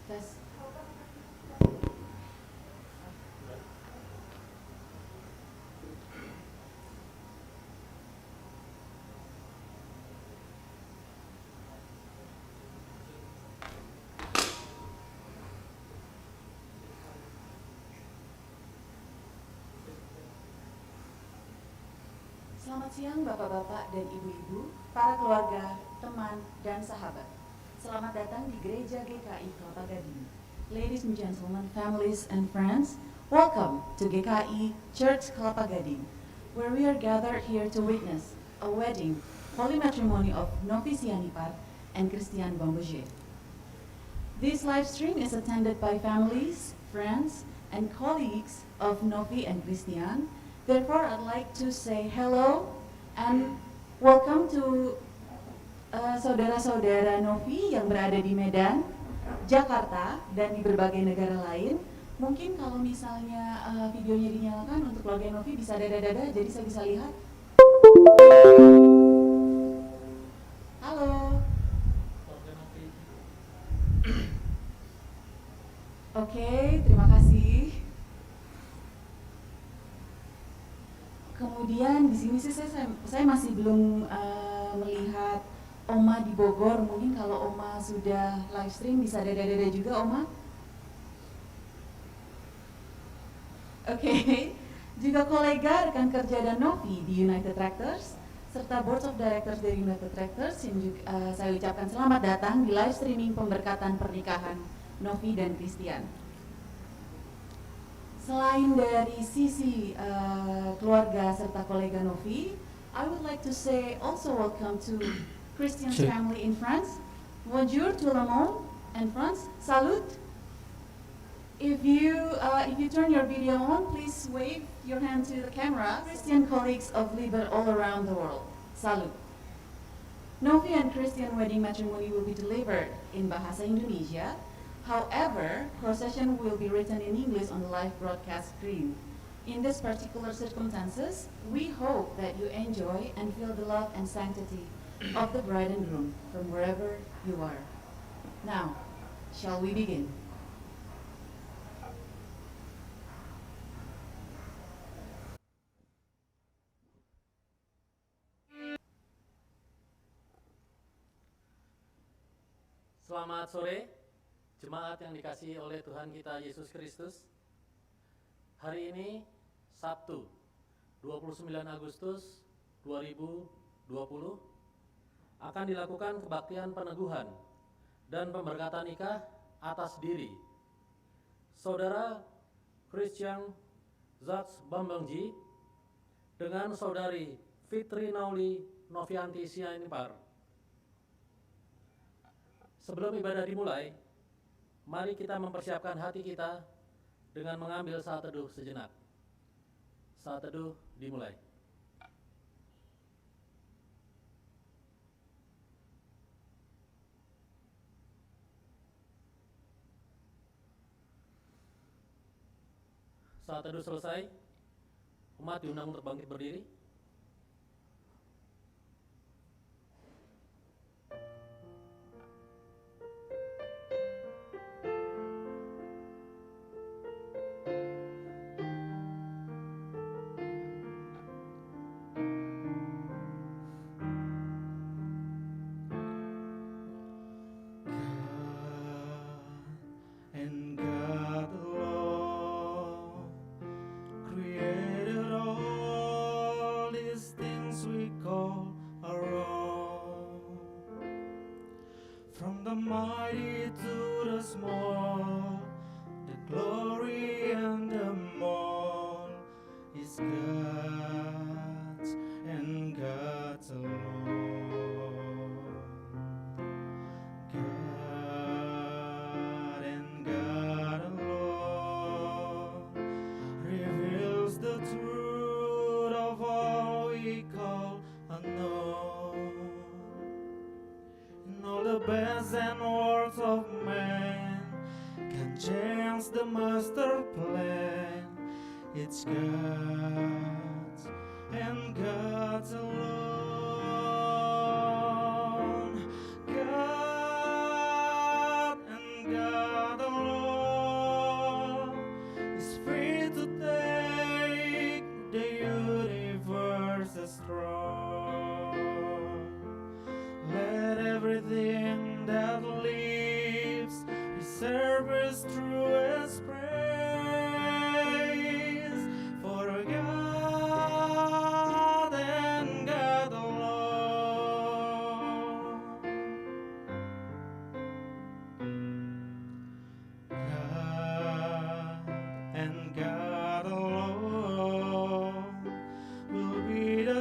Tes. Selamat siang Bapak-bapak dan Ibu-ibu, para keluarga, teman, dan sahabat. Selamat datang di Gereja GKI Kelapa Gading. Ladies and gentlemen, families and friends, welcome to GKI Church Kelapa Gading, where we are gathered here to witness a wedding, holy matrimony of Novi Sianipar and Christian Bamboje. This live stream is attended by families, friends, and colleagues of Novi and Christian. Therefore, I'd like to say hello and welcome to saudara-saudara Novi yang berada di Medan, Jakarta, dan di berbagai negara lain. Mungkin kalau misalnya videonya dinyalakan untuk keluarga Novi bisa dada-dada, jadi saya bisa lihat. Halo. Oke, terima kasih. Kemudian di sini sih saya masih belum melihat Oma di Bogor. Mungkin kalau Oma sudah live stream bisa dada-dada juga, Oma. Oke. Juga kolega rekan kerja dan Novi di United Tractors serta Board of Directors dari United Tractors yang juga, saya ucapkan selamat datang di live streaming pemberkatan pernikahan Novi dan Christian. Selain dari sisi keluarga serta kolega Novi, I would like to say also welcome to Christian's family in France. Bonjour tout le monde in France. Salut. If you turn your video on, please wave your hand to the camera. Christian colleagues of Liber all around the world. Salut. Novi and Christian wedding matrimony will be delivered in Bahasa Indonesia. However, procession will be written in English on the live broadcast screen. In this particular circumstances, we hope that you enjoy and feel the love and sanctity of the bride and groom from wherever you are. Now, shall we begin? Selamat sore, jemaat yang dikasihi oleh Tuhan kita Yesus Kristus. Hari ini, Sabtu, 29 Agustus 2020, akan dilakukan kebaktian peneguhan dan pemberkatan nikah atas diri Saudara Christian Zaks Bambangji dengan Saudari Fitri Nauli Novianti Sianipar. Sebelum ibadah dimulai, mari kita mempersiapkan hati kita dengan mengambil saat teduh sejenak. Saat teduh dimulai. Saat teduh selesai, umat diundang untuk bangkit berdiri. It's God's and God's alone. God and God alone is free to take the universe as throne. Let everything that lives be service through His praise.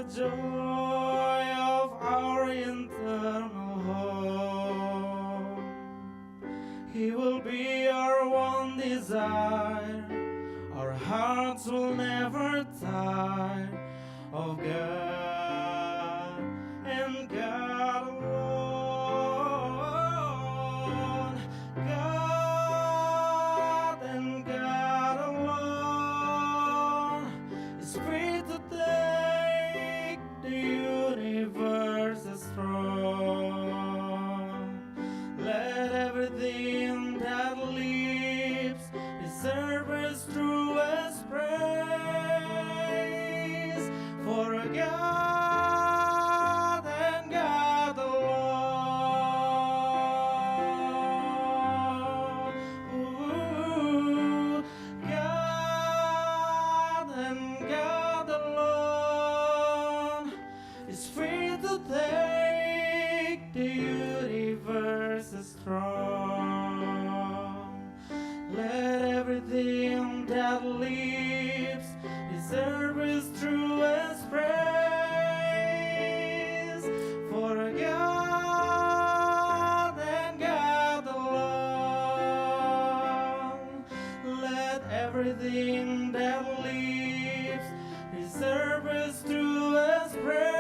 Joy of our eternal home. He will be our one desire. Our hearts will never tire of God and God alone. God and God alone is free to take the universe is strong. Let everything that lives be service through His praise. For God and God alone. Ooh, God and God alone is free to take the universe is strong. Let everything that lives be service through His praise. For God and God alone. Let everything that lives be service through His praise.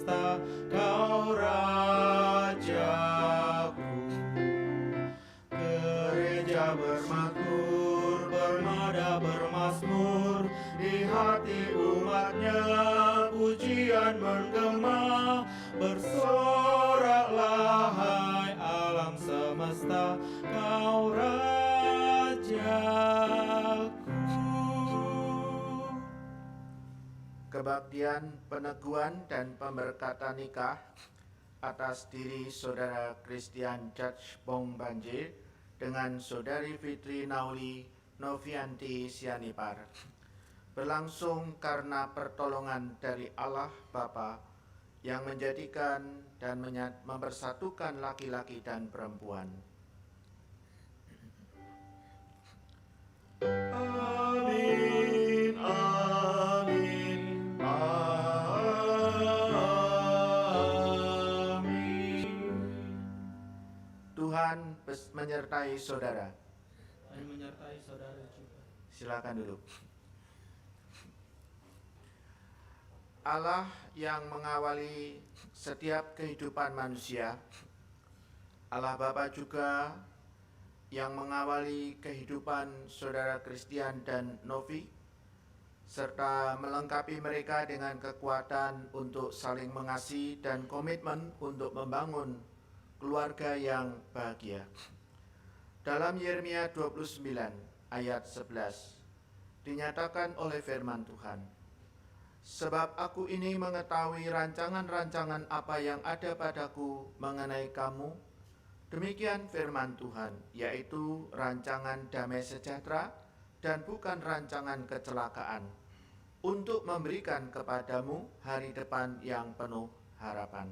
semesta, Kau Rajaku. Gereja bermakmur, bernada bermazmur, di hati umatnya pujian menggema. Bersoraklah hai alam semesta, Kau Rajaku. Kebaktian, peneguhan, dan pemberkatan nikah atas diri Saudara Christian George Bongbanje dengan Saudari Fitri Nauli Novianti Sianipar berlangsung karena pertolongan dari Allah Bapa yang menjadikan dan mempersatukan laki-laki dan perempuan. Amin, amin, amin. Tuhan menyertai saudara. Dan menyertai saudara juga. Silakan duduk. Allah yang mengawali setiap kehidupan manusia, Allah Bapa juga yang mengawali kehidupan saudara Christian dan Novi, serta melengkapi mereka dengan kekuatan untuk saling mengasihi dan komitmen untuk membangun keluarga yang bahagia. Dalam Yeremia 29 ayat 11 dinyatakan oleh firman Tuhan, sebab aku ini mengetahui rancangan-rancangan apa yang ada padaku mengenai kamu, demikian firman Tuhan, yaitu rancangan damai sejahtera dan bukan rancangan kecelakaan, untuk memberikan kepadamu hari depan yang penuh harapan.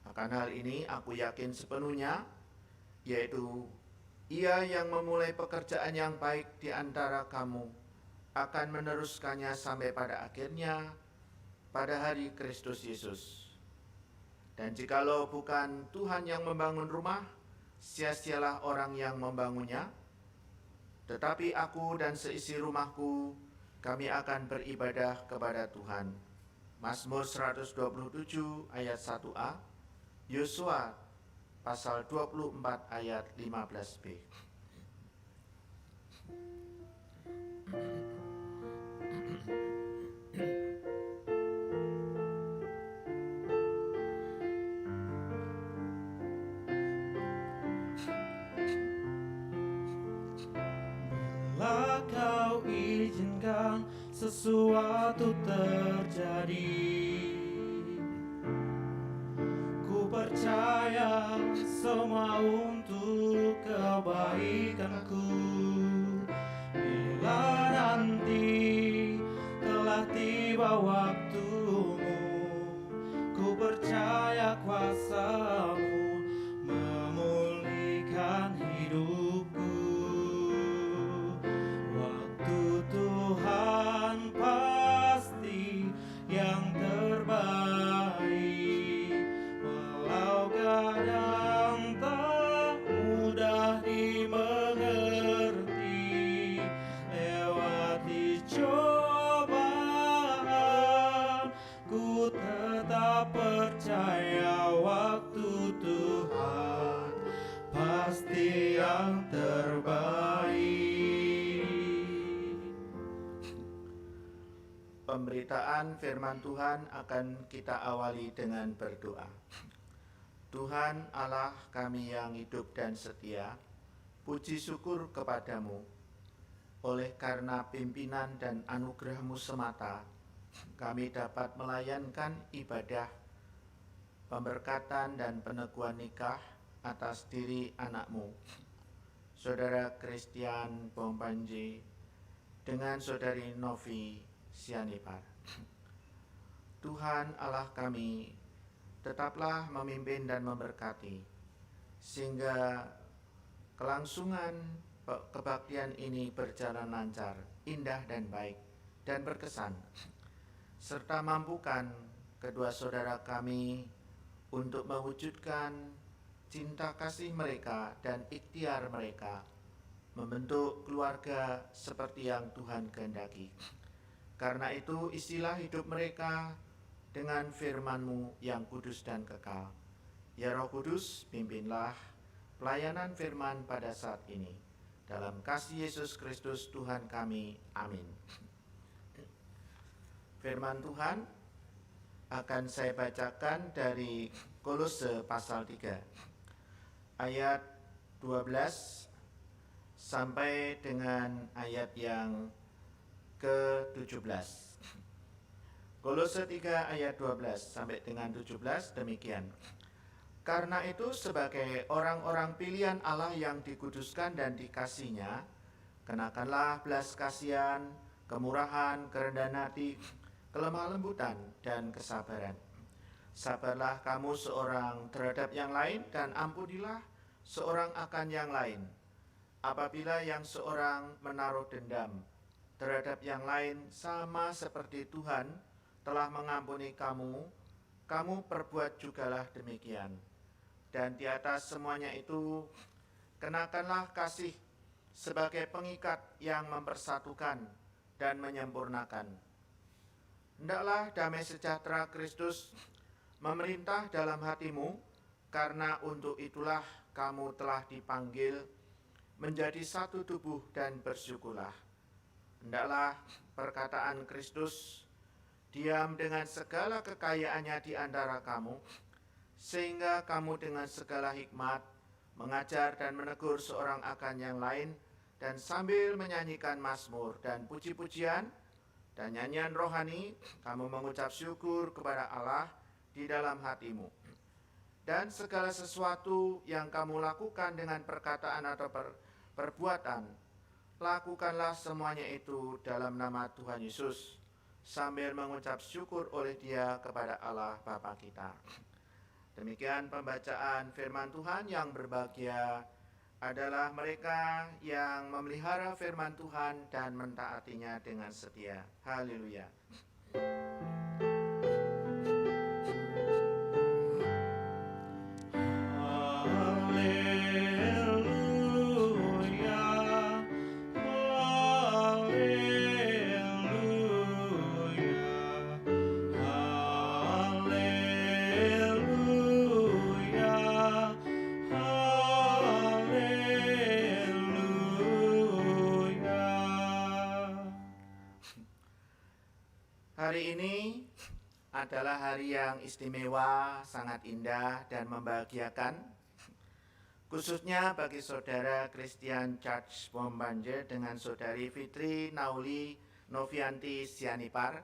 Akan hal ini aku yakin sepenuhnya, yaitu Ia yang memulai pekerjaan yang baik di antara kamu akan meneruskannya sampai pada akhirnya pada hari Kristus Yesus. Dan jikalau bukan Tuhan yang membangun rumah, sia-sialah orang yang membangunnya. Tetapi aku dan seisi rumahku, kami akan beribadah kepada Tuhan. Mazmur 127 ayat 1a, Yosua pasal 24 ayat 15b. Bila kau izinkan sesuatu terjadi, ku percaya semua untuk kebaikanku. Bila nanti telah tiba waktumu, ku percaya kuasa-Mu memulihkan hidupku. Waktu Tuhan pasti yang terbaik, walau kadang tak mudah dimengerti. Lewati cobaan, ku tetap percaya waktu Tuhan pasti yang terbaik. Pemberitaan firman Tuhan akan kita awali dengan berdoa. Tuhan Allah kami yang hidup dan setia, puji syukur kepadamu. Oleh karena pimpinan dan anugerah-Mu semata, kami dapat melayankan ibadah, pemberkatan dan peneguhan nikah atas diri anak-Mu, Saudara Christian Bongbanje dengan Saudari Novi Sianipar. Tuhan Allah kami, tetaplah memimpin dan memberkati, sehingga kelangsungan kebaktian ini berjalan lancar, indah dan baik, dan berkesan, serta mampukan kedua saudara kami untuk mewujudkan cinta kasih mereka dan ikhtiar mereka membentuk keluarga seperti yang Tuhan kehendaki. Karena itu isilah hidup mereka dengan firman-Mu yang kudus dan kekal. Ya Roh Kudus, pimpinlah pelayanan firman pada saat ini. Dalam kasih Yesus Kristus Tuhan kami, amin. Firman Tuhan akan saya bacakan dari Kolose pasal 3 ayat 12 sampai dengan ayat yang ke-17. Kolose 3 ayat 12 sampai dengan 17 demikian. Karena itu sebagai orang-orang pilihan Allah yang dikuduskan dan dikasihinya, kenakanlah belas kasihan, kemurahan, kerendahan hati, kelemah lembutan, dan kesabaran. Sabarlah kamu seorang terhadap yang lain dan ampunilah seorang akan yang lain. Apabila yang seorang menaruh dendam terhadap yang lain sama seperti Tuhan telah mengampuni kamu, kamu perbuat jugalah demikian. Dan di atas semuanya itu, kenakanlah kasih sebagai pengikat yang mempersatukan dan menyempurnakan. Hendaklah damai sejahtera Kristus memerintah dalam hatimu, karena untuk itulah kamu telah dipanggil menjadi satu tubuh dan bersyukurlah. Hendaklah perkataan Kristus diam dengan segala kekayaannya di antara kamu, sehingga kamu dengan segala hikmat mengajar dan menegur seorang akan yang lain, dan sambil menyanyikan mazmur dan puji-pujian dan nyanyian rohani, kamu mengucap syukur kepada Allah di dalam hatimu. Dan segala sesuatu yang kamu lakukan dengan perkataan atau perbuatan, lakukanlah semuanya itu dalam nama Tuhan Yesus, sambil mengucap syukur oleh Dia kepada Allah Bapa kita. Demikian pembacaan firman Tuhan. Yang berbahagia adalah mereka yang memelihara firman Tuhan dan mentaatinya dengan setia. Haleluya. Hari ini adalah hari yang istimewa, sangat indah dan membahagiakan, khususnya bagi saudara Christian Church Bombanjer dengan saudari Fitri Nauli Novianti Sianipar.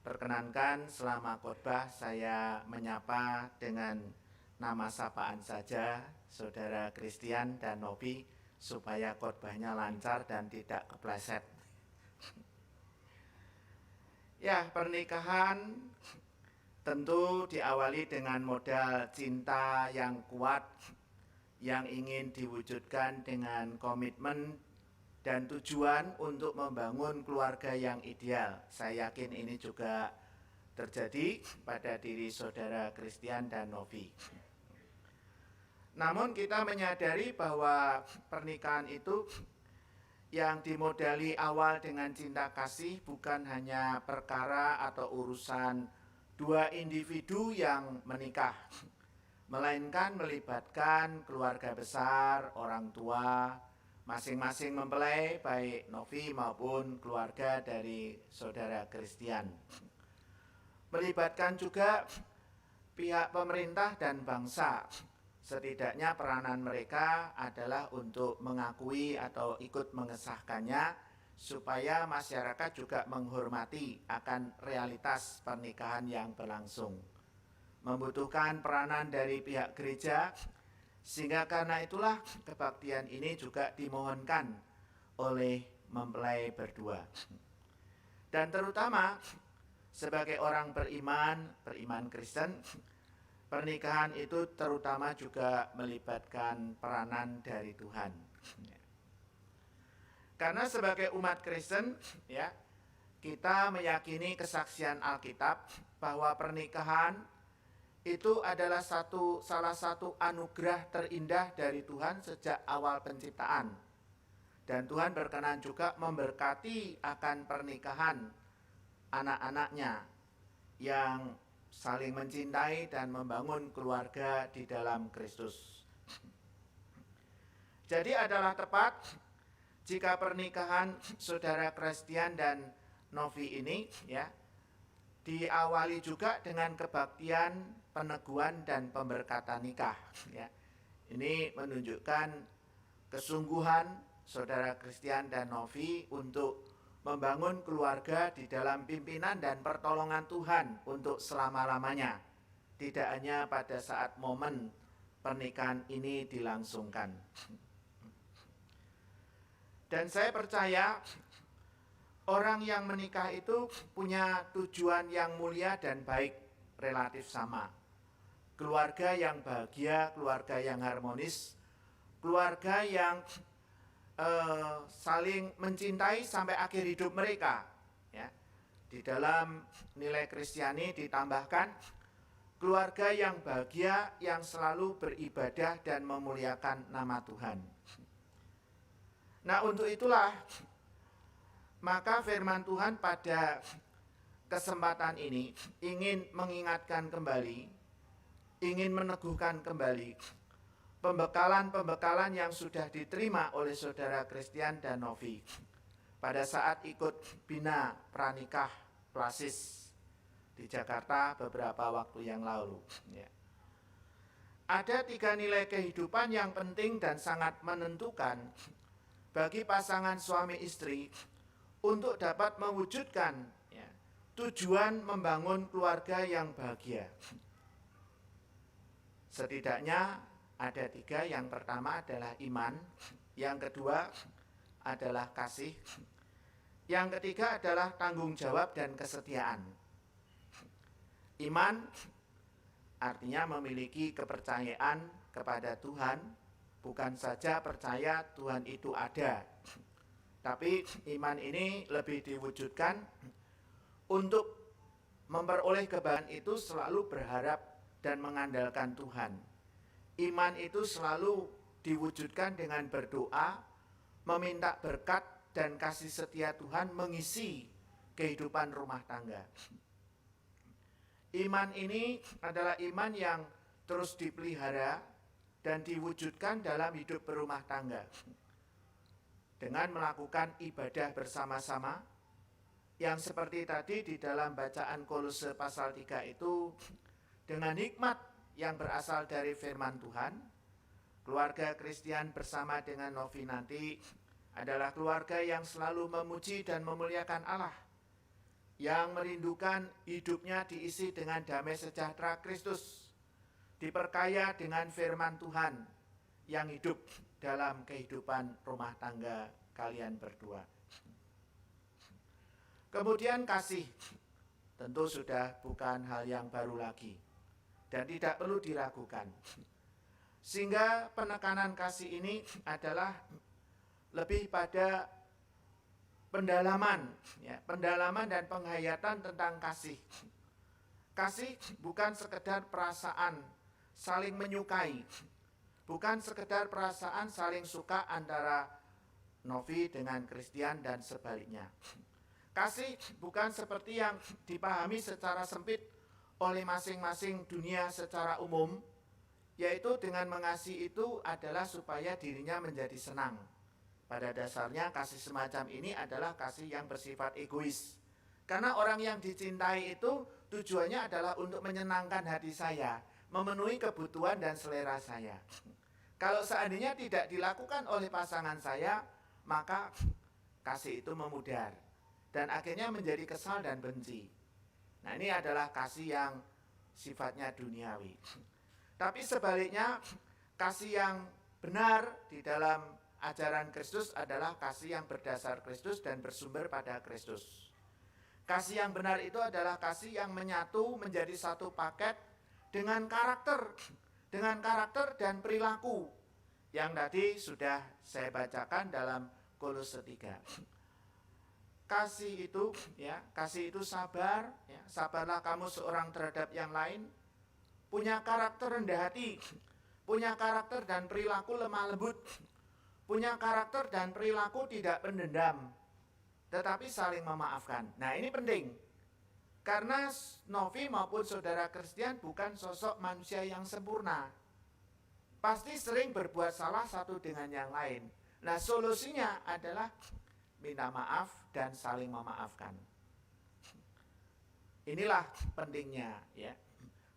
Perkenankan selama khotbah saya menyapa dengan nama sapaan saja saudara Christian dan Novi, supaya khotbahnya lancar dan tidak kepleset. Ya, pernikahan tentu diawali dengan modal cinta yang kuat, yang ingin diwujudkan dengan komitmen dan tujuan untuk membangun keluarga yang ideal. Saya yakin ini juga terjadi pada diri saudara Christian dan Novi. Namun kita menyadari bahwa pernikahan itu yang dimodali awal dengan cinta kasih bukan hanya perkara atau urusan dua individu yang menikah, melainkan melibatkan keluarga besar, orang tua, masing-masing mempelai, baik Novi maupun keluarga dari saudara Christian. Melibatkan juga pihak pemerintah dan bangsa. Setidaknya peranan mereka adalah untuk mengakui atau ikut mengesahkannya, supaya masyarakat juga menghormati akan realitas pernikahan yang berlangsung. Membutuhkan peranan dari pihak gereja, sehingga karena itulah kebaktian ini juga dimohonkan oleh mempelai berdua. Dan terutama sebagai orang beriman Kristen, pernikahan itu terutama juga melibatkan peranan dari Tuhan. Karena sebagai umat Kristen, ya, kita meyakini kesaksian Alkitab bahwa pernikahan itu adalah salah satu anugerah terindah dari Tuhan sejak awal penciptaan. Dan Tuhan berkenan juga memberkati akan pernikahan anak-anaknya yang saling mencintai dan membangun keluarga di dalam Kristus. Jadi adalah tepat jika pernikahan saudara Christian dan Novi ini ya diawali juga dengan kebaktian, peneguhan dan pemberkatan nikah ya. Ini menunjukkan kesungguhan saudara Christian dan Novi untuk membangun keluarga di dalam pimpinan dan pertolongan Tuhan untuk selama-lamanya. Tidak hanya pada saat momen pernikahan ini dilangsungkan. Dan saya percaya orang yang menikah itu punya tujuan yang mulia dan baik relatif sama. Keluarga yang bahagia, keluarga yang harmonis, keluarga yang saling mencintai sampai akhir hidup mereka. Ya. Di dalam nilai Kristiani ditambahkan keluarga yang bahagia yang selalu beribadah dan memuliakan nama Tuhan. Nah, untuk itulah maka firman Tuhan pada kesempatan ini ingin mengingatkan kembali, ingin meneguhkan kembali pembekalan-pembekalan yang sudah diterima oleh saudara Christian dan Novi pada saat ikut bina pranikah Plasis di Jakarta beberapa waktu yang lalu. Ya. Ada 3 nilai kehidupan yang penting dan sangat menentukan bagi pasangan suami istri untuk dapat mewujudkan ya, tujuan membangun keluarga yang bahagia. Setidaknya ada 3, yang pertama adalah iman, yang kedua adalah kasih, yang ketiga adalah tanggung jawab dan kesetiaan. Iman artinya memiliki kepercayaan kepada Tuhan, bukan saja percaya Tuhan itu ada, tapi iman ini lebih diwujudkan untuk memperoleh kebahagiaan itu selalu berharap dan mengandalkan Tuhan. Iman itu selalu diwujudkan dengan berdoa, meminta berkat dan kasih setia Tuhan mengisi kehidupan rumah tangga. Iman ini adalah iman yang terus dipelihara dan diwujudkan dalam hidup berumah tangga. Dengan melakukan ibadah bersama-sama, yang seperti tadi di dalam bacaan Kolose pasal 3 itu, dengan hikmat yang berasal dari firman Tuhan, keluarga Christian bersama dengan Novi nanti adalah keluarga yang selalu memuji dan memuliakan Allah, yang merindukan hidupnya diisi dengan damai sejahtera Kristus, diperkaya dengan firman Tuhan yang hidup dalam kehidupan rumah tangga kalian berdua. Kemudian kasih, tentu sudah bukan hal yang baru lagi dan tidak perlu diragukan. Sehingga penekanan kasih ini adalah lebih pada pendalaman, ya, pendalaman dan penghayatan tentang kasih. Kasih bukan sekedar perasaan saling menyukai, bukan sekedar perasaan saling suka antara Novi dengan Christian dan sebaliknya. Kasih bukan seperti yang dipahami secara sempit oleh masing-masing dunia secara umum, yaitu dengan mengasihi itu adalah supaya dirinya menjadi senang. Pada dasarnya kasih semacam ini adalah kasih yang bersifat egois. Karena orang yang dicintai itu tujuannya adalah untuk menyenangkan hati saya, memenuhi kebutuhan dan selera saya. Kalau seandainya tidak dilakukan oleh pasangan saya, maka kasih itu memudar dan akhirnya menjadi kesal dan benci. Nah, ini adalah kasih yang sifatnya duniawi. Tapi sebaliknya, kasih yang benar di dalam ajaran Kristus adalah kasih yang berdasar Kristus dan bersumber pada Kristus. Kasih yang benar itu adalah kasih yang menyatu menjadi satu paket dengan karakter dan perilaku yang tadi sudah saya bacakan dalam Kolose 3. Kasih itu, ya, kasih itu sabar, ya, sabarlah kamu seorang terhadap yang lain, punya karakter rendah hati, punya karakter dan perilaku lemah lembut, punya karakter dan perilaku tidak pendendam, tetapi saling memaafkan. Nah, ini penting. Karena Novi maupun saudara Kristian bukan sosok manusia yang sempurna. Pasti sering berbuat salah satu dengan yang lain. Nah, solusinya adalah minta maaf dan saling memaafkan. Inilah pentingnya, ya.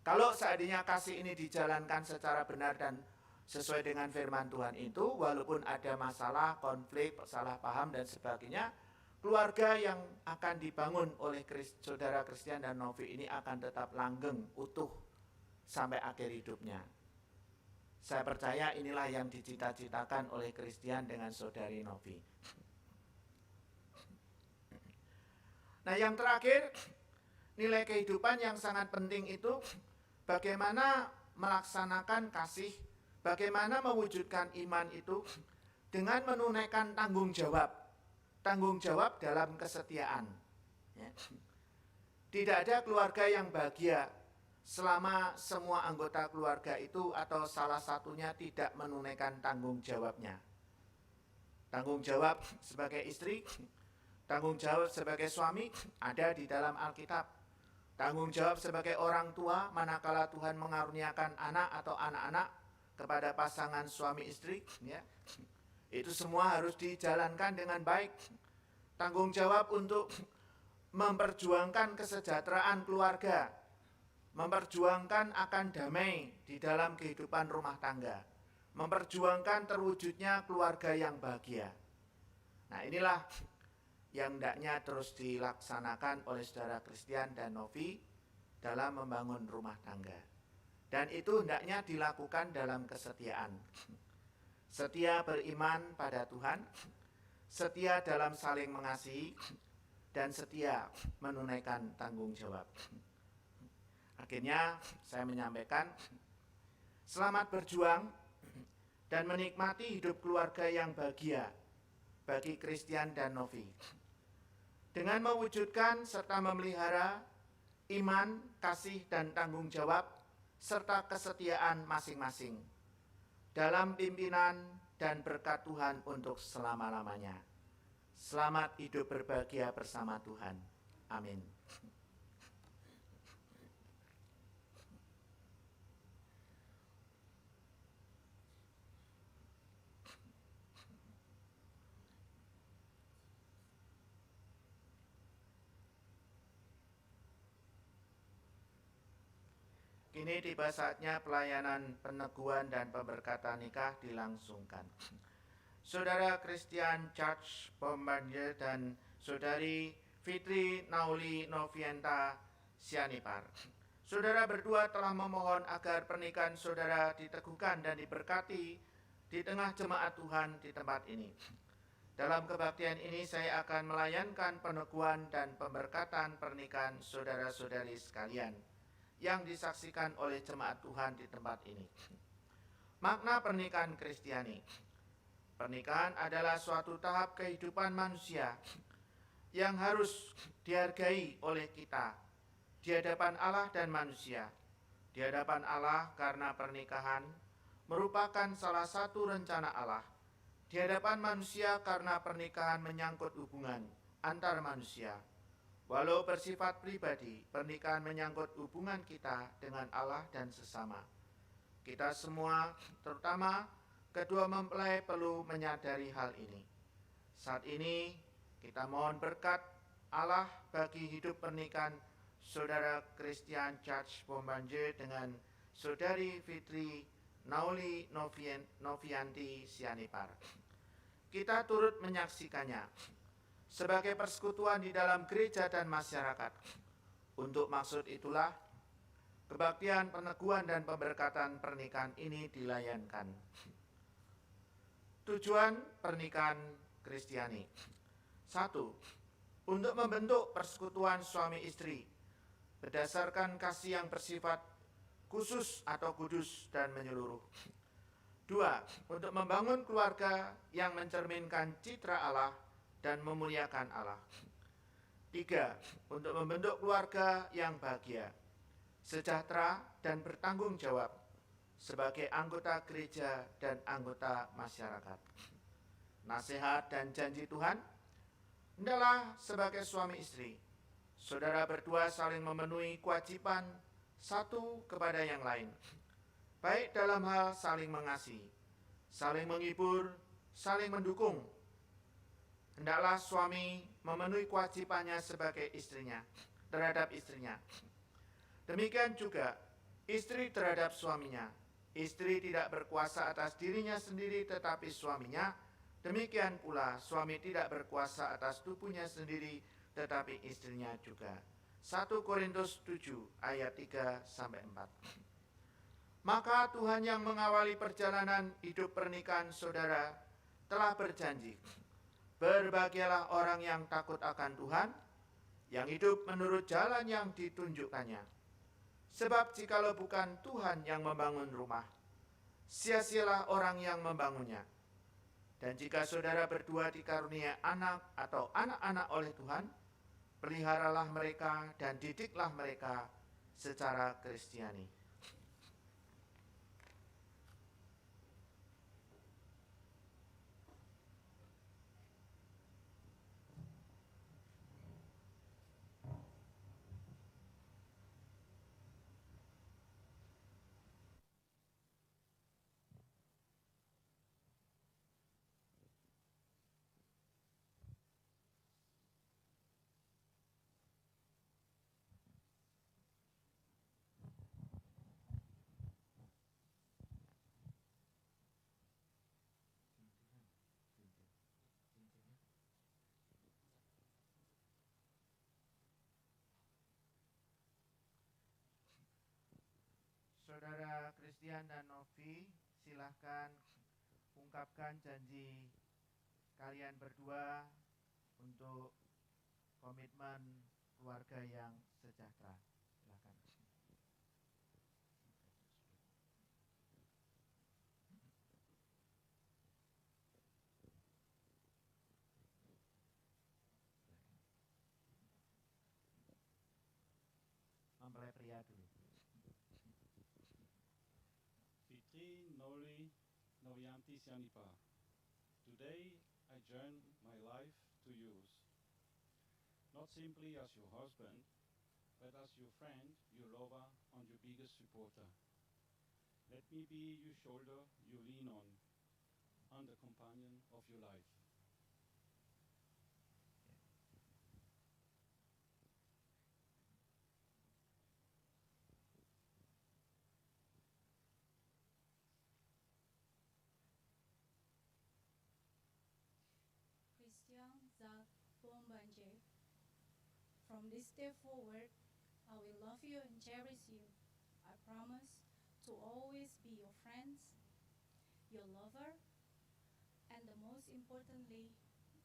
Kalau seandainya kasih ini dijalankan secara benar dan sesuai dengan firman Tuhan itu, walaupun ada masalah, konflik, salah paham dan sebagainya, keluarga yang akan dibangun oleh saudara Kristian dan Novi ini akan tetap langgeng, utuh sampai akhir hidupnya. Saya percaya inilah yang dicita-citakan oleh Kristian dengan saudari Novi. Nah, yang terakhir, nilai kehidupan yang sangat penting itu bagaimana melaksanakan kasih, bagaimana mewujudkan iman itu dengan menunaikan tanggung jawab dalam kesetiaan. Ya. Tidak ada keluarga yang bahagia selama semua anggota keluarga itu atau salah satunya tidak menunaikan tanggung jawabnya. Tanggung jawab sebagai istri, tanggung jawab sebagai suami ada di dalam Alkitab. Tanggung jawab sebagai orang tua manakala Tuhan mengaruniakan anak atau anak-anak kepada pasangan suami istri, ya. Itu semua harus dijalankan dengan baik. Tanggung jawab untuk memperjuangkan kesejahteraan keluarga, memperjuangkan akan damai di dalam kehidupan rumah tangga, memperjuangkan terwujudnya keluarga yang bahagia. Nah, inilah yang hendaknya terus dilaksanakan oleh saudara Kristian dan Novi dalam membangun rumah tangga. Dan itu hendaknya dilakukan dalam kesetiaan. Setia beriman pada Tuhan, setia dalam saling mengasihi, dan setia menunaikan tanggung jawab. Akhirnya saya menyampaikan, selamat berjuang dan menikmati hidup keluarga yang bahagia bagi Kristian dan Novi. Dengan mewujudkan serta memelihara iman, kasih, dan tanggung jawab, serta kesetiaan masing-masing dalam pimpinan dan berkat Tuhan untuk selama-lamanya. Selamat hidup berbahagia bersama Tuhan. Amin. Kini tiba saatnya pelayanan peneguhan dan pemberkatan nikah dilangsungkan. Saudara Christian Church Bombardier dan Saudari Fitri Nauli Novienta Sianipar. Saudara berdua telah memohon agar pernikahan saudara diteguhkan dan diberkati di tengah jemaat Tuhan di tempat ini. Dalam kebaktian ini saya akan melayankan peneguhan dan pemberkatan pernikahan saudara-saudari sekalian yang disaksikan oleh jemaat Tuhan di tempat ini. Makna pernikahan Kristiani. Pernikahan adalah suatu tahap kehidupan manusia yang harus dihargai oleh kita di hadapan Allah dan manusia. Di hadapan Allah karena pernikahan merupakan salah satu rencana Allah. Di hadapan manusia karena pernikahan menyangkut hubungan antar manusia. Walau bersifat pribadi, pernikahan menyangkut hubungan kita dengan Allah dan sesama. Kita semua, terutama kedua mempelai, perlu menyadari hal ini. Saat ini, kita mohon berkat Allah bagi hidup pernikahan Saudara Christian Church Bombardier dengan Saudari Fitri Nauli Novianti Sianipar. Kita turut menyaksikannya sebagai persekutuan di dalam gereja dan masyarakat. Untuk maksud itulah, kebaktian peneguhan dan pemberkatan pernikahan ini dilayankan. Tujuan pernikahan Kristiani. 1. Untuk membentuk persekutuan suami istri berdasarkan kasih yang bersifat khusus atau kudus dan menyeluruh. 2. Untuk membangun keluarga yang mencerminkan citra Allah dan memuliakan Allah. 3. Untuk membentuk keluarga yang bahagia, sejahtera, dan bertanggung jawab sebagai anggota gereja dan anggota masyarakat. Nasihat dan janji Tuhan adalah sebagai suami istri, Saudara berdua saling memenuhi kewajiban satu kepada yang lain, baik dalam hal saling mengasihi, saling menghibur, saling mendukung. Hendaklah suami memenuhi kewajibannya sebagai istrinya, terhadap istrinya. Demikian juga istri terhadap suaminya. Istri tidak berkuasa atas dirinya sendiri tetapi suaminya. Demikian pula suami tidak berkuasa atas tubuhnya sendiri tetapi istrinya juga. 1 Korintus 7 ayat 3 sampai 4. Maka Tuhan yang mengawali perjalanan hidup pernikahan saudara telah berjanji, berbahagialah orang yang takut akan Tuhan, yang hidup menurut jalan yang ditunjukkannya. Sebab jikalau bukan Tuhan yang membangun rumah, sia-sialah orang yang membangunnya. Dan jika saudara berdua dikarunia anak atau anak-anak oleh Tuhan, peliharalah mereka dan didiklah mereka secara Kristiani. Saudara Christian dan Novi, silahkan ungkapkan janji kalian berdua untuk komitmen keluarga yang sejahtera. Silakan. Mempelai pria dulu. Fitri Noli Novianti Sianipar. Today I join my life to yours, not simply as your husband, but as your friend, your lover, and your biggest supporter. Let me be your shoulder you lean on, and the companion of your life. Christian Zak Bombanje. From this day forward, I will love you and cherish you. I promise to always be your friends, your lover, and the most importantly,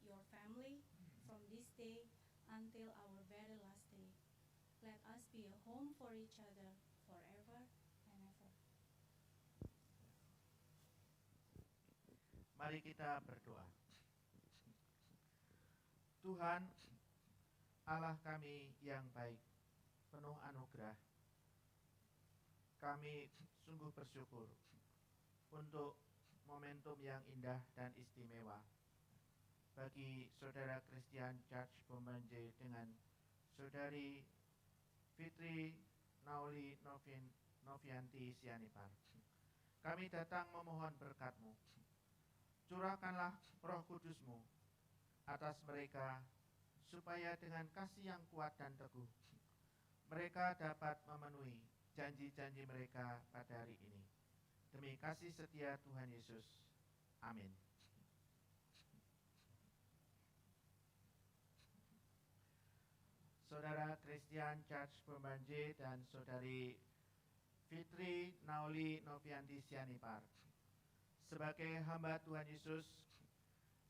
your family from this day until our very last day. Let us be a home for each other forever and ever. Mari kita berdoa. Tuhan, Allah kami yang baik, penuh anugerah, kami sungguh bersyukur untuk momentum yang indah dan istimewa bagi saudara Christian George Bombanje dengan saudari Fitri Nauli Novianti Sianipar. Kami datang memohon berkat-Mu. Curahkanlah Roh Kudus-Mu atas mereka, supaya dengan kasih yang kuat dan teguh, mereka dapat memenuhi janji-janji mereka pada hari ini. Demi kasih setia Tuhan Yesus. Amin. Saudara Christian George Bombanje dan saudari Fitri Nauli Novianti Sianipar, sebagai hamba Tuhan Yesus,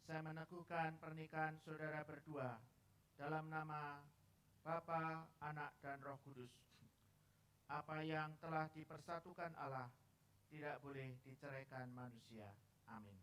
saya meneguhkan pernikahan saudara berdua dalam nama Bapa, Anak, dan Roh Kudus. Apa yang telah dipersatukan Allah tidak boleh diceraikan manusia. Amin.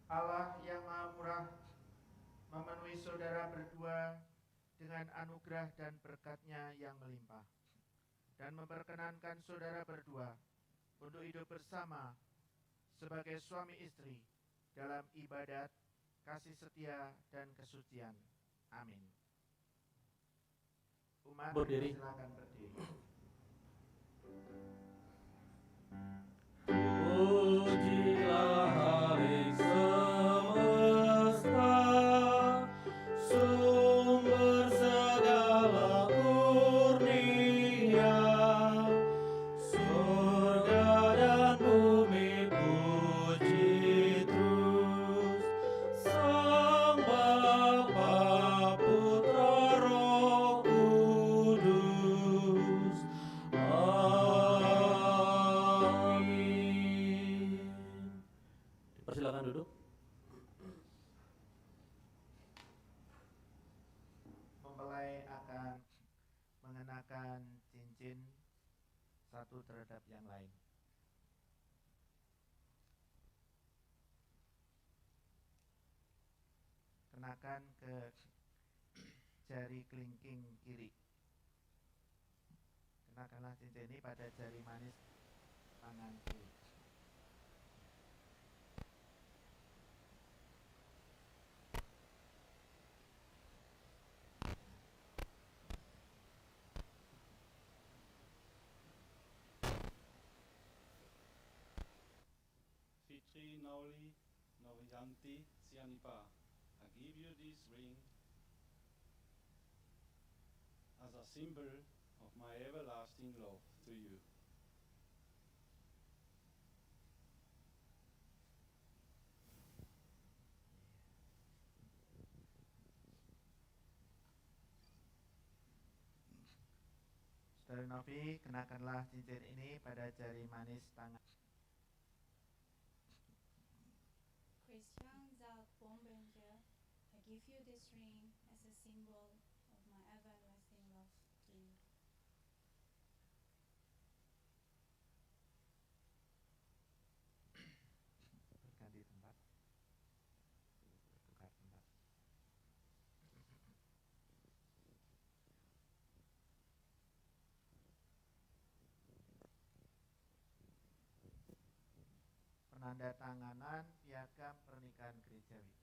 Allah yang Maha Murah memenuhi saudara berdua dengan anugerah dan berkat-Nya yang melimpah, dan memperkenankan saudara berdua untuk hidup bersama sebagai suami istri dalam ibadat, kasih setia, dan kesucian. Amin. Umat Berdiri. silakan berdiri. Pujilah hari semesta, sumber segala kurnia, surga dan bumi puji terus, Sang Bapa, Putra, Roh Kudus. Amin. Persilakan duduk. Mempelai akan mengenakan cincin satu terhadap yang lain. Kenakan ke jari kelingking kiri. Kenakanlah cincin ini pada jari manis tangan kiri. Fitri Nauli Norianti Sianipa, I give you this ring as a symbol of my everlasting love to you. Saudara Novi, kenakanlah cincin ini pada jari manis tangan. Christian Zak Bombenje, I give you this ring as a symbol of my everlasting love to you. Berganti tempat. Tukar tempat. Penandatanganan piagam pernikahan gerejawi.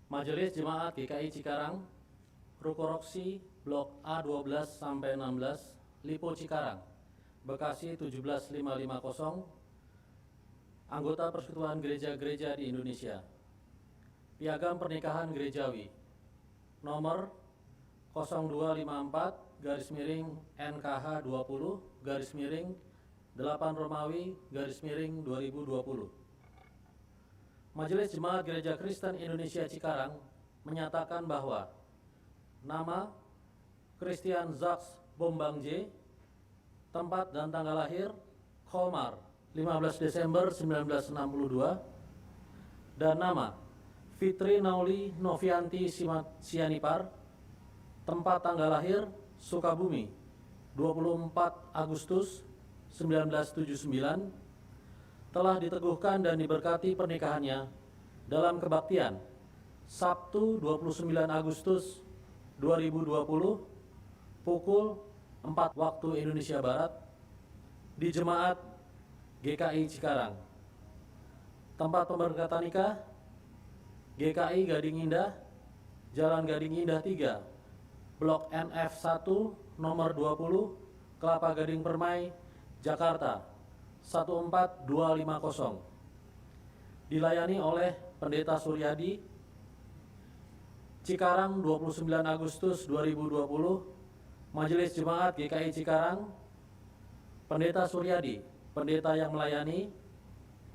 Majelis Jemaat GKI Cikarang, Ruko Roksi, Blok A12 sampai 16, Lipo Cikarang, Bekasi 17550, anggota Persekutuan Gereja-Gereja di Indonesia. Piagam Pernikahan Gerejawi nomor 0254 NKH 20 8 Romawi 2020. Majelis Jemaat Gereja Kristen Indonesia Cikarang menyatakan bahwa nama Christian Zaks Bombangje, tempat dan tanggal lahir Kolmar 15 Desember 1962, dan nama Fitri Nauli Novianti Sianipar, tempat tanggal lahir Sukabumi 24 Agustus 1979, telah diteguhkan dan diberkati pernikahannya dalam kebaktian Sabtu 29 Agustus 2020 pukul 4 waktu Indonesia Barat di Jemaat GKI Cikarang. Tempat pemberkatan nikah GKI Gading Indah, Jalan Gading Indah 3, Blok NF1, nomor 20, Kelapa Gading Permai, Jakarta 14250. Dilayani oleh Pendeta Suryadi, Cikarang 29 Agustus 2020, Majelis Jemaat GKI Cikarang, Pendeta Suryadi, pendeta yang melayani,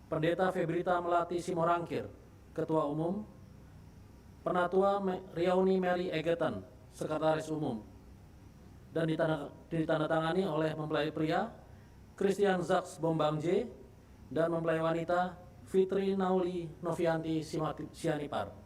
Pendeta Febrita Melati Simorangkir, Ketua Umum, Penatua Riauni Mary Egerton, Sekretaris Umum, dan ditandatangani oleh mempelai pria Christian Zaks Bombangje dan mempelai wanita Fitri Nauli Novianti Sianipar.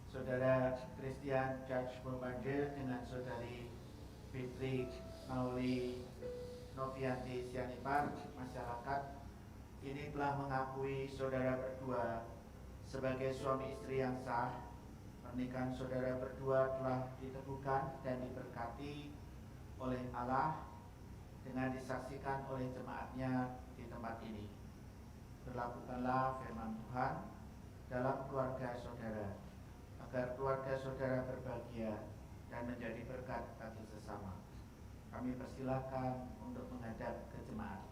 Saudara Christian George Bombangje dengan Saudari Fitri Nauli Novianti Sianipar, masyarakat ini telah mengakui saudara berdua sebagai suami istri yang sah. Pernikahan saudara berdua telah diteguhkan dan diberkati oleh Allah dengan disaksikan oleh jemaatnya di tempat ini. Berlakukanlah firman Tuhan dalam keluarga saudara, agar keluarga saudara berbahagia dan menjadi berkat bagi sesama. Kami persilahkan untuk menghadap ke jemaat.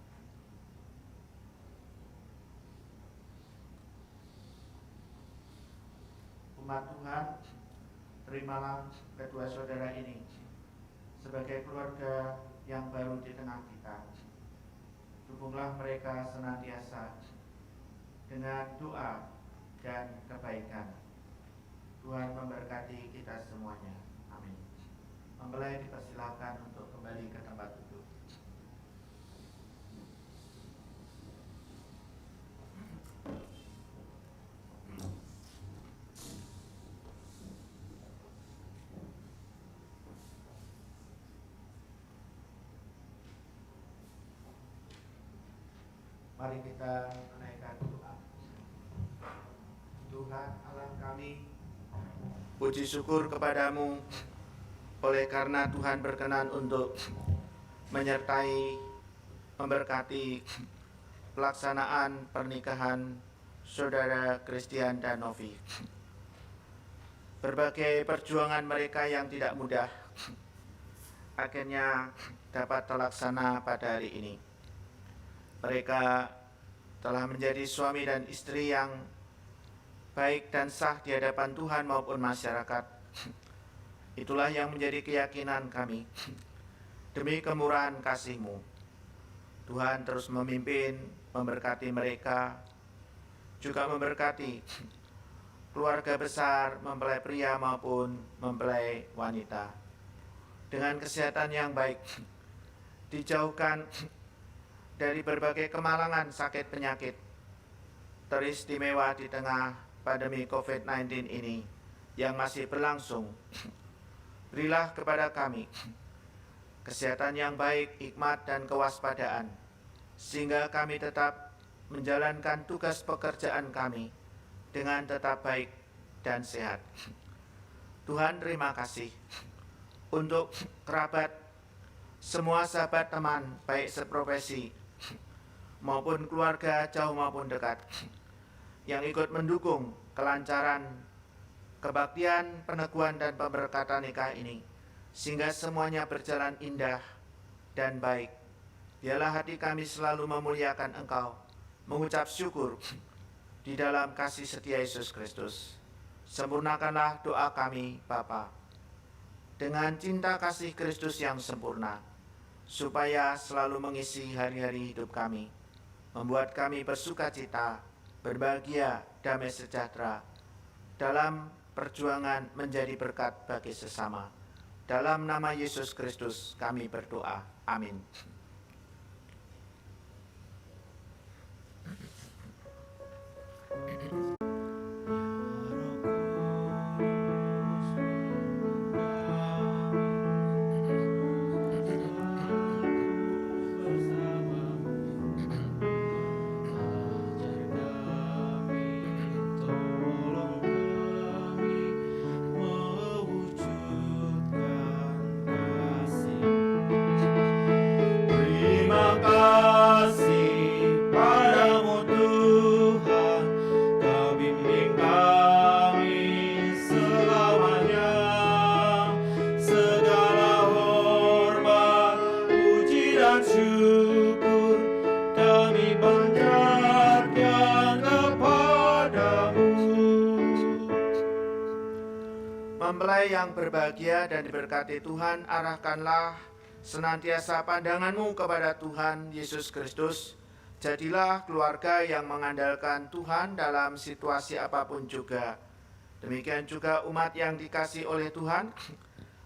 Umat Tuhan, terimalah kedua saudara ini sebagai keluarga yang baru di tengah kita. Dukunglah mereka senantiasa dengan doa dan kebaikan. Tuhan memberkati kita semuanya. Amin. Mempelai dipersilakan untuk kembali ke tempat duduk. Mari kita menaikkan doa. Tuhan Allah kami, puji syukur kepadamu oleh karena Tuhan berkenan untuk menyertai, memberkati pelaksanaan pernikahan saudara Christian dan Novi. Berbagai perjuangan mereka yang tidak mudah akhirnya dapat terlaksana pada hari ini. Mereka telah menjadi suami dan istri yang baik dan sah di hadapan Tuhan maupun masyarakat. Itulah yang menjadi keyakinan kami. Demi kemurahan kasih-Mu, Tuhan terus memimpin, memberkati mereka, juga memberkati keluarga besar, mempelai pria maupun mempelai wanita, dengan kesehatan yang baik, dijauhkan dari berbagai kemalangan sakit penyakit, teristimewa di tengah pandemi COVID-19 ini yang masih berlangsung. Berilah kepada kami kesehatan yang baik, hikmat dan kewaspadaan, sehingga kami tetap menjalankan tugas pekerjaan kami dengan tetap baik dan sehat. Tuhan, terima kasih untuk kerabat semua sahabat teman, baik seprofesi maupun keluarga jauh maupun dekat, yang ikut mendukung kelancaran kebaktian, peneguhan, dan pemberkatan nikah ini, sehingga semuanya berjalan indah dan baik. Biarlah hati kami selalu memuliakan Engkau, mengucap syukur di dalam kasih setia Yesus Kristus. Sempurnakanlah doa kami, Bapa, dengan cinta kasih Kristus yang sempurna, supaya selalu mengisi hari-hari hidup kami, membuat kami bersukacita, berbahagia, damai sejahtera, dalam perjuangan menjadi berkat bagi sesama. Dalam nama Yesus Kristus kami berdoa. Amin. Mempelai yang berbahagia dan diberkati Tuhan, arahkanlah senantiasa pandanganmu kepada Tuhan Yesus Kristus. Jadilah keluarga yang mengandalkan Tuhan dalam situasi apapun juga. Demikian juga umat yang dikasihi oleh Tuhan,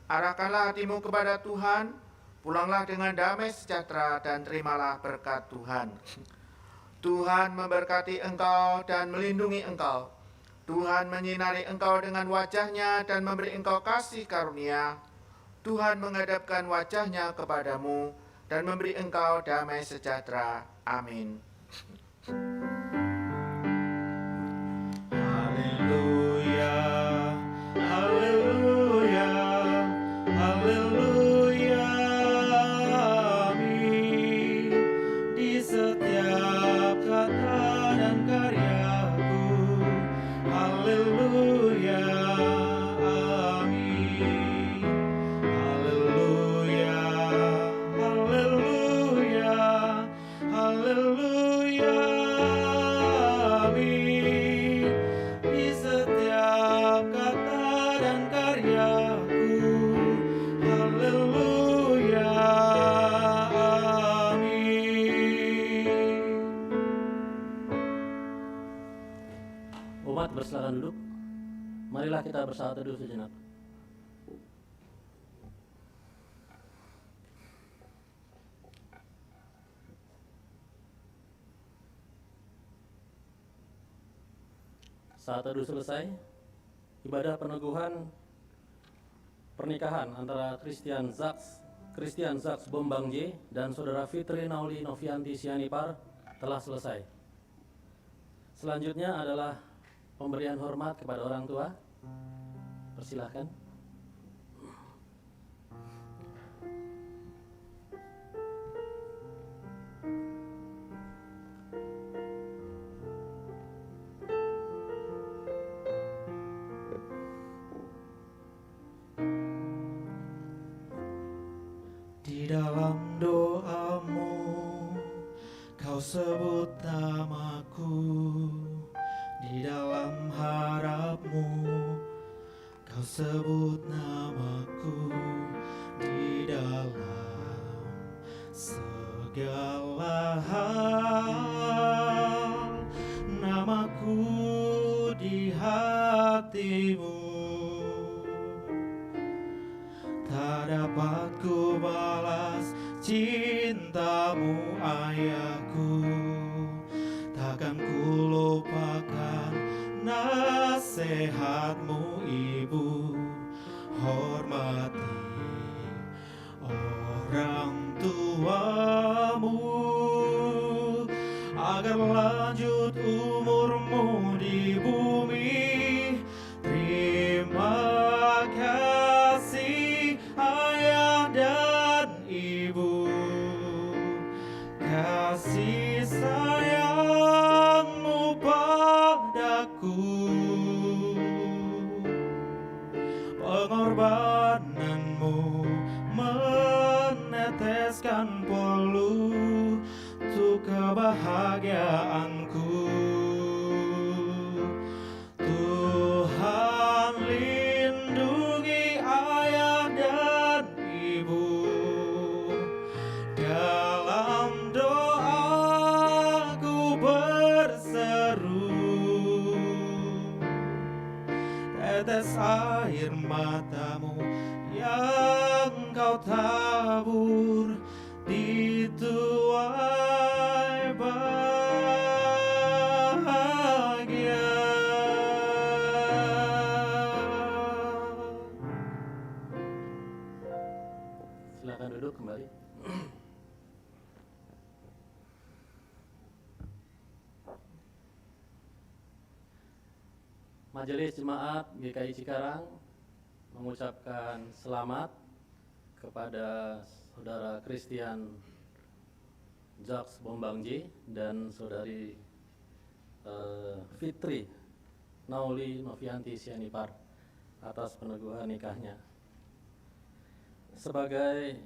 arahkanlah hatimu kepada Tuhan, pulanglah dengan damai sejahtera dan terimalah berkat Tuhan. Tuhan memberkati engkau dan melindungi engkau. Tuhan menyinari engkau dengan wajah-Nya dan memberi engkau kasih karunia. Tuhan menghadapkan wajah-Nya kepadamu dan memberi engkau damai sejahtera. Amin. Haleluya, haleluya, haleluya, amin. Di setiap kata dan karyaku, haleluya, amin. Haleluya, haleluya, haleluya, amin. Di setiap kata dan karyaku, haleluya, amin. Umat bersilakan duduk. Marilah kita bersaat teduh sejenak. Saat teduh selesai, ibadah peneguhan pernikahan antara Christian Zaks Bombangje dan Saudara Fitri Nauli Novianti Sianipar telah selesai. Selanjutnya adalah pemberian hormat kepada orang tua. Persilahkan. Di dalam doamu, kau sebut namaku. Di dalam harapmu, kau sebut namaku. Di dalam segala hal, namaku di hatimu. Tak dapat ku balas cintamu, ayahku. Takkan ku lupakan nasihatmu, ibu. Hormati orang tuamu, agar lanjut umurmu di bumi. Terima kasih ayah dan ibu. setetes air matamu yang kau tabur di tuai bahagia. Silakan duduk kembali. Majelis Jemaat GKI Cikarang mengucapkan selamat kepada Saudara Christian Jacques Bombangji dan Saudari Fitri Nauli Novianti Sianipar atas peneguhan nikahnya. Sebagai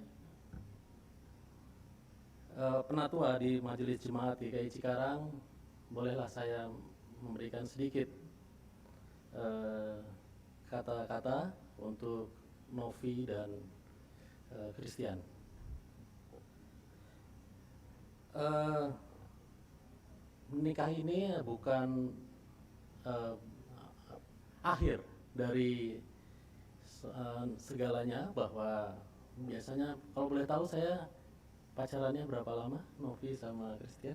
penatua di Majelis Jemaat GKI Cikarang, bolehlah saya memberikan sedikit kata-kata untuk Novi dan Christian. Menikah ini bukan akhir dari segalanya, bahwa biasanya kalau boleh tahu saya pacarannya berapa lama, Novi sama Christian?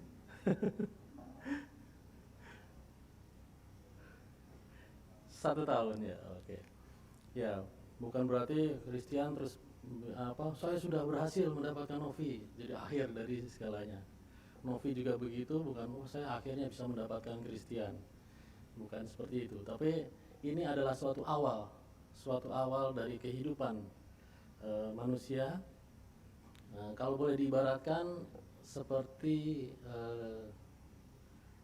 1 tahun ya, oke. Ya, bukan berarti Christian terus saya sudah berhasil mendapatkan Novi, jadi akhir dari segalanya. Novi juga begitu, bukan saya akhirnya bisa mendapatkan Christian, bukan seperti itu. Tapi ini adalah suatu awal dari kehidupan manusia. Kalau boleh diibaratkan seperti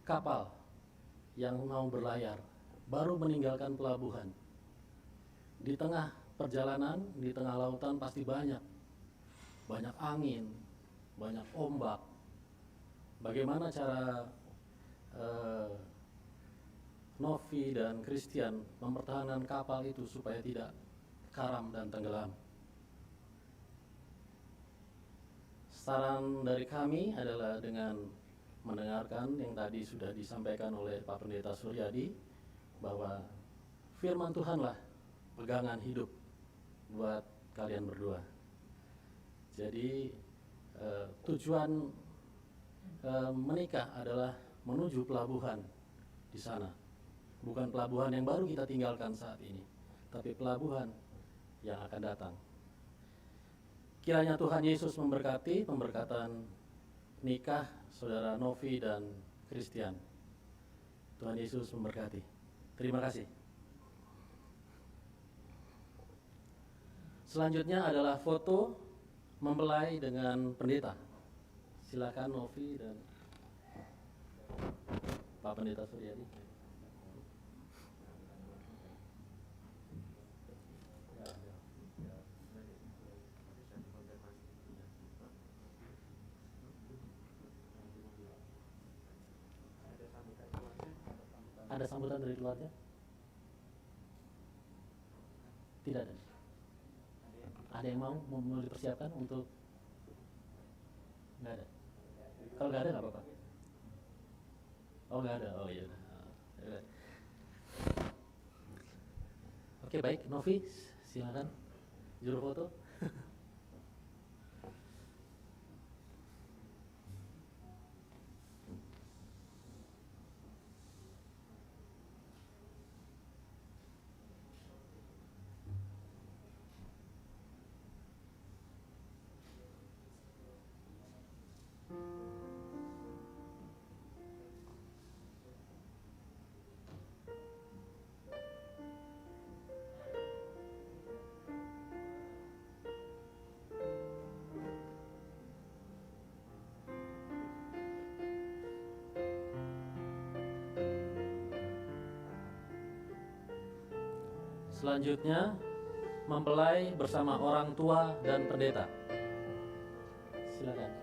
kapal yang mau berlayar, baru meninggalkan pelabuhan. Di tengah perjalanan, di tengah lautan pasti banyak angin, banyak ombak. Bagaimana cara Novi dan Christian mempertahankan kapal itu supaya tidak karam dan tenggelam? Saran dari kami adalah dengan mendengarkan yang tadi sudah disampaikan oleh Pak Pendeta Suryadi, bahwa firman Tuhanlah pegangan hidup buat kalian berdua. Jadi tujuan menikah adalah menuju pelabuhan di sana. Bukan pelabuhan yang baru kita tinggalkan saat ini, tapi pelabuhan yang akan datang. Kiranya Tuhan Yesus memberkati pemberkatan nikah Saudara Novi dan Christian. Tuhan Yesus memberkati. Terima kasih. Selanjutnya adalah foto mempelai dengan pendeta. Silakan Novi dan Pak Pendeta Suryadi. Ada sambutan dari keluarga? Tidak ada. Ada yang mau dipersiapkan untuk? Nggak ada. Kalau nggak ada nggak apa-apa. Oh nggak ada. Oh iya. Oke, baik, Novi, silakan juru foto. Selanjutnya, mempelai bersama orang tua dan pendeta. Silakan.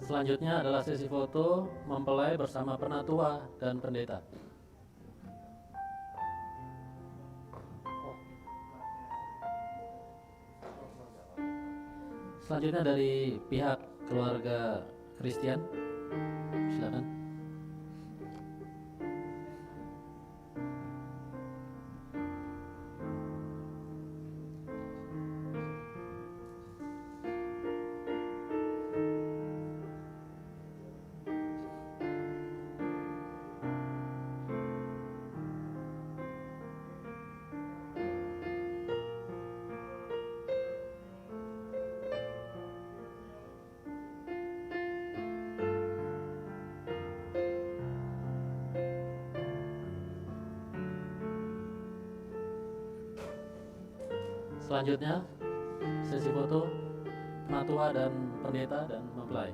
Selanjutnya adalah sesi foto mempelai bersama penatua dan pendeta. Selanjutnya dari pihak keluarga Kristen, silakan. Selanjutnya sesi foto penatua dan pendeta dan mempelai.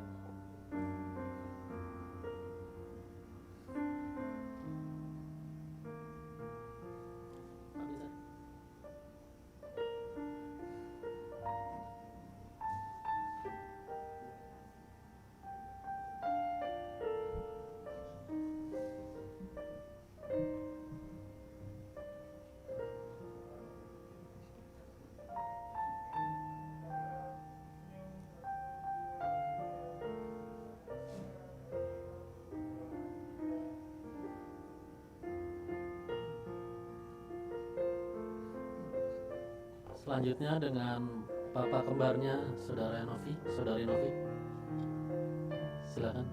Selanjutnya dengan papa kembarnya saudari Novi, silakan.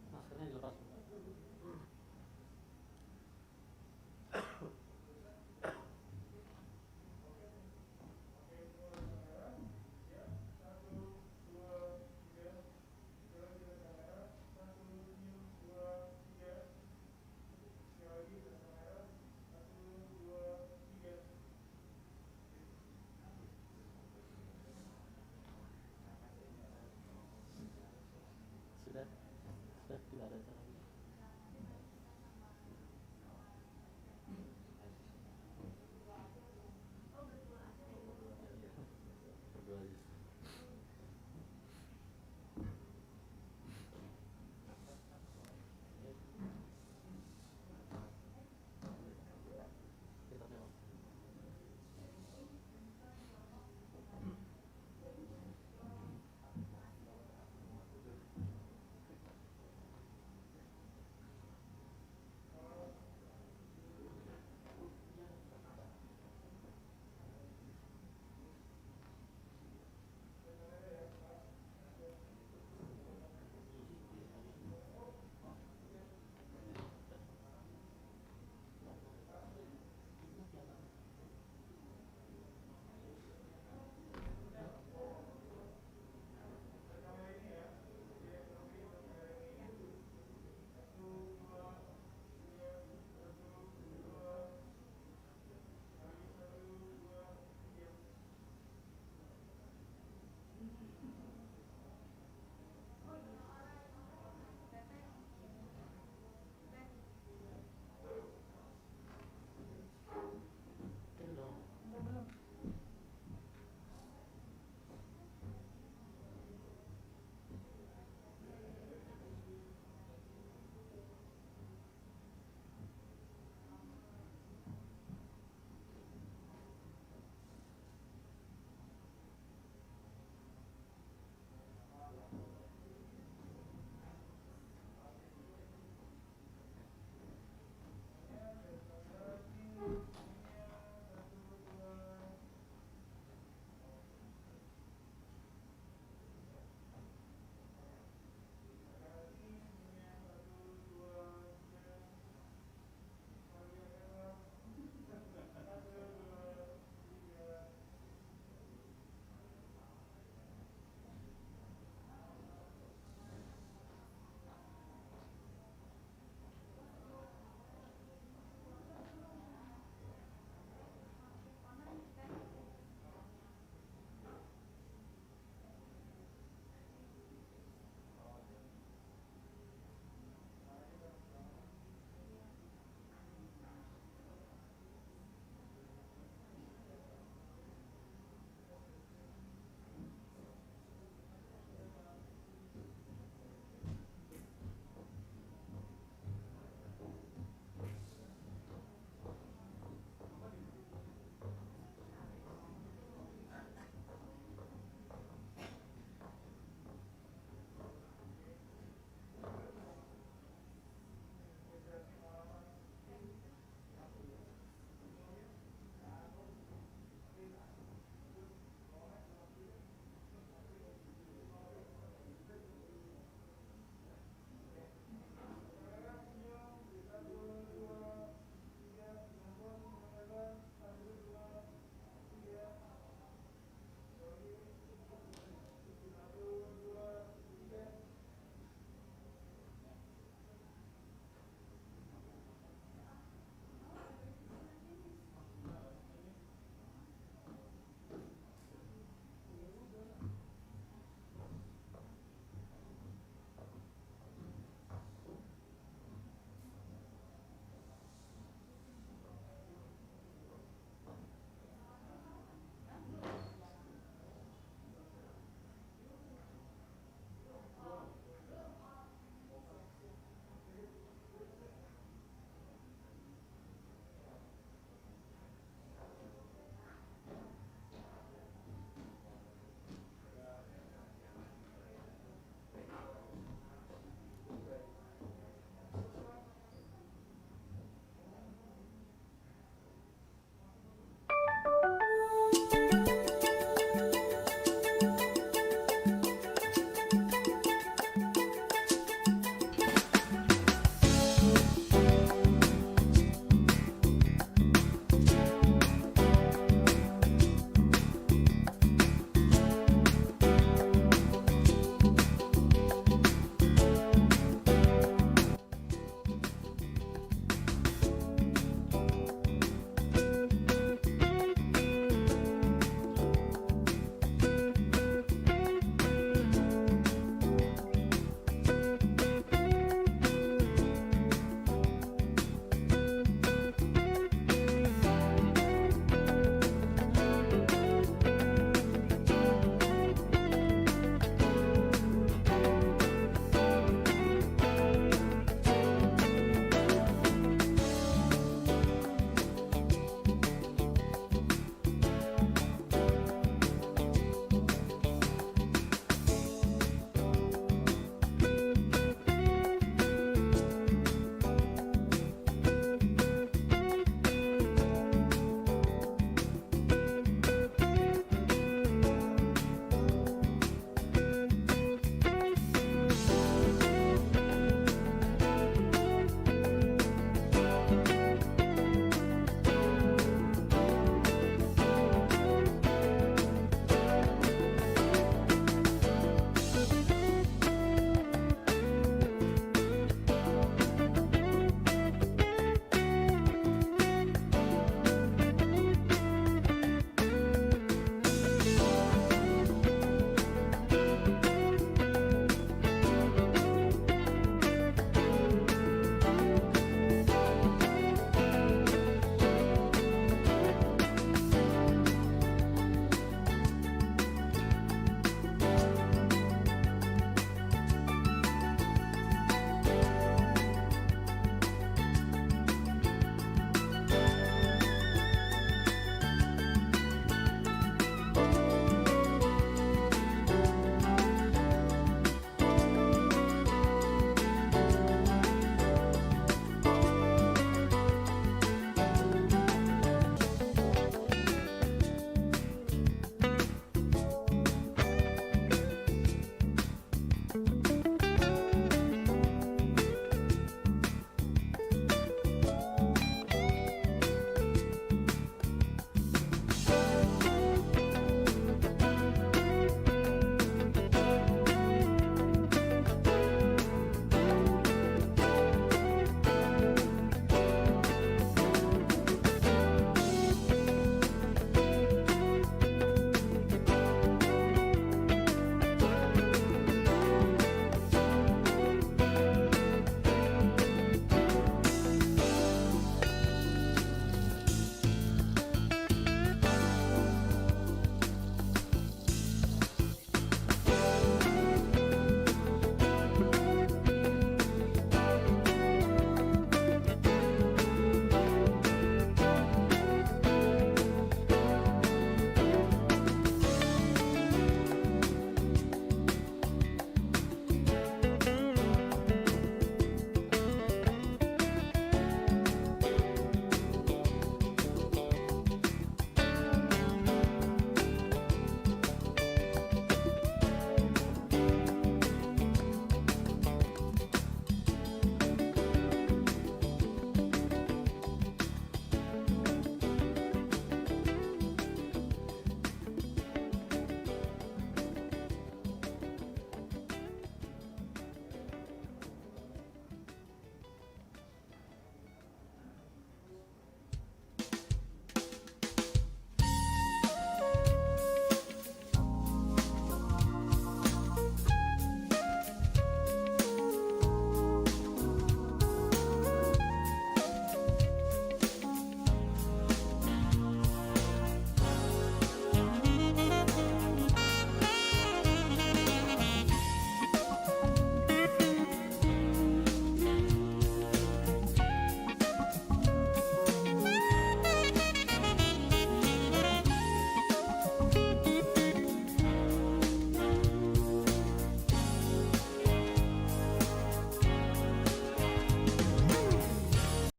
Maskernya dilepas. Sudah tidak ada cara.